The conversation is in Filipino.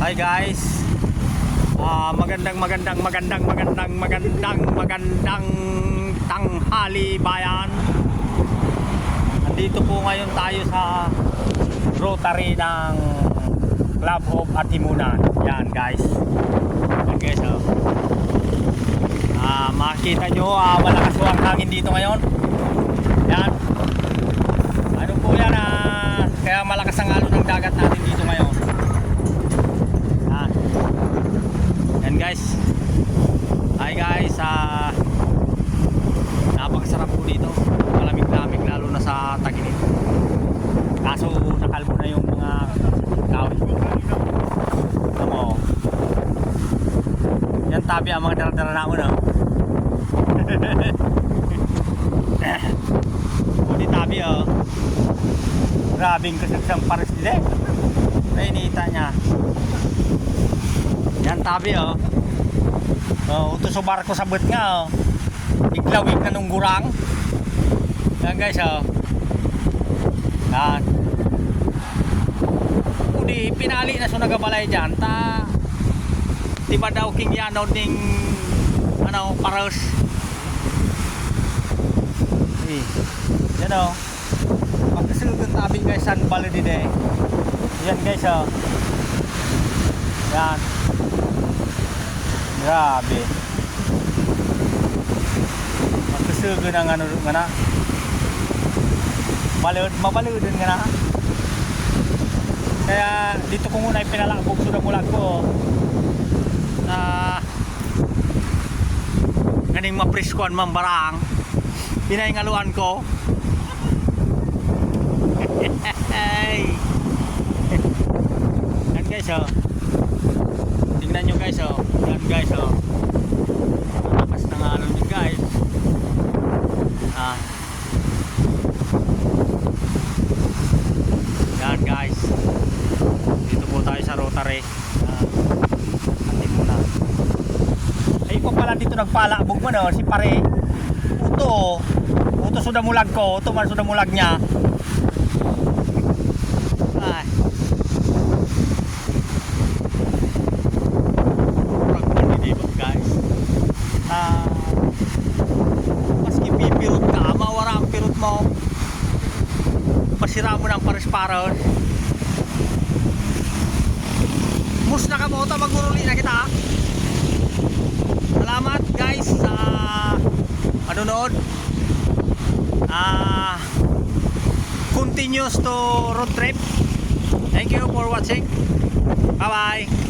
Hi guys. Magandang tanghali bayan. Nandito po ngayon tayo sa Rotary ng Club of Atimunan. Yan guys. Okay, so makikita nyo malakas po ang hangin dito ngayon. Yan. Ano po yan, kaya malakas ang alon ng dagat natin dito ngayon. Yan guys. Hi guys, napakasarap po dito. Malamig-lamig lalo na sa tag-init. Kaso nakalbo na yung mga kawit. Tamo. Yan tabi ang mga dara-dara na una. Hindi tabi grabing kasagsang pares din. Nainita niya. Yan tabi utos sa barko sa but nga iglawig na nung gurang. Yan guys yan. Kung pinali na so nagabalay dyan diba daw king yano ding paros. Yan magkasulog tabi guys san bali din yan guys yan. Grabe. Magkasugo ng nga na. Mabalod din nga na. Kaya dito ko muna ipinalakbog sudah mulag ko. Ganing mapriskuan mambarang. Pinaingaluan ko. Yan guys tingnan nyo guys yan guys lakas na nga nyo guys. Yan guys, dito po tayo sa Rotary Atimunan. Ay ko pala dito nagpalabog mo si pare uto sudah mulag ko, uto man sudah mulag niya. Maski pipirot ka, mawara ang pirot mo, pasira mo ng pares-pares. Mus na ka mo, maguruli na kita. Salamat guys sa manonood. Continuous to road trip. Thank you for watching. Bye bye.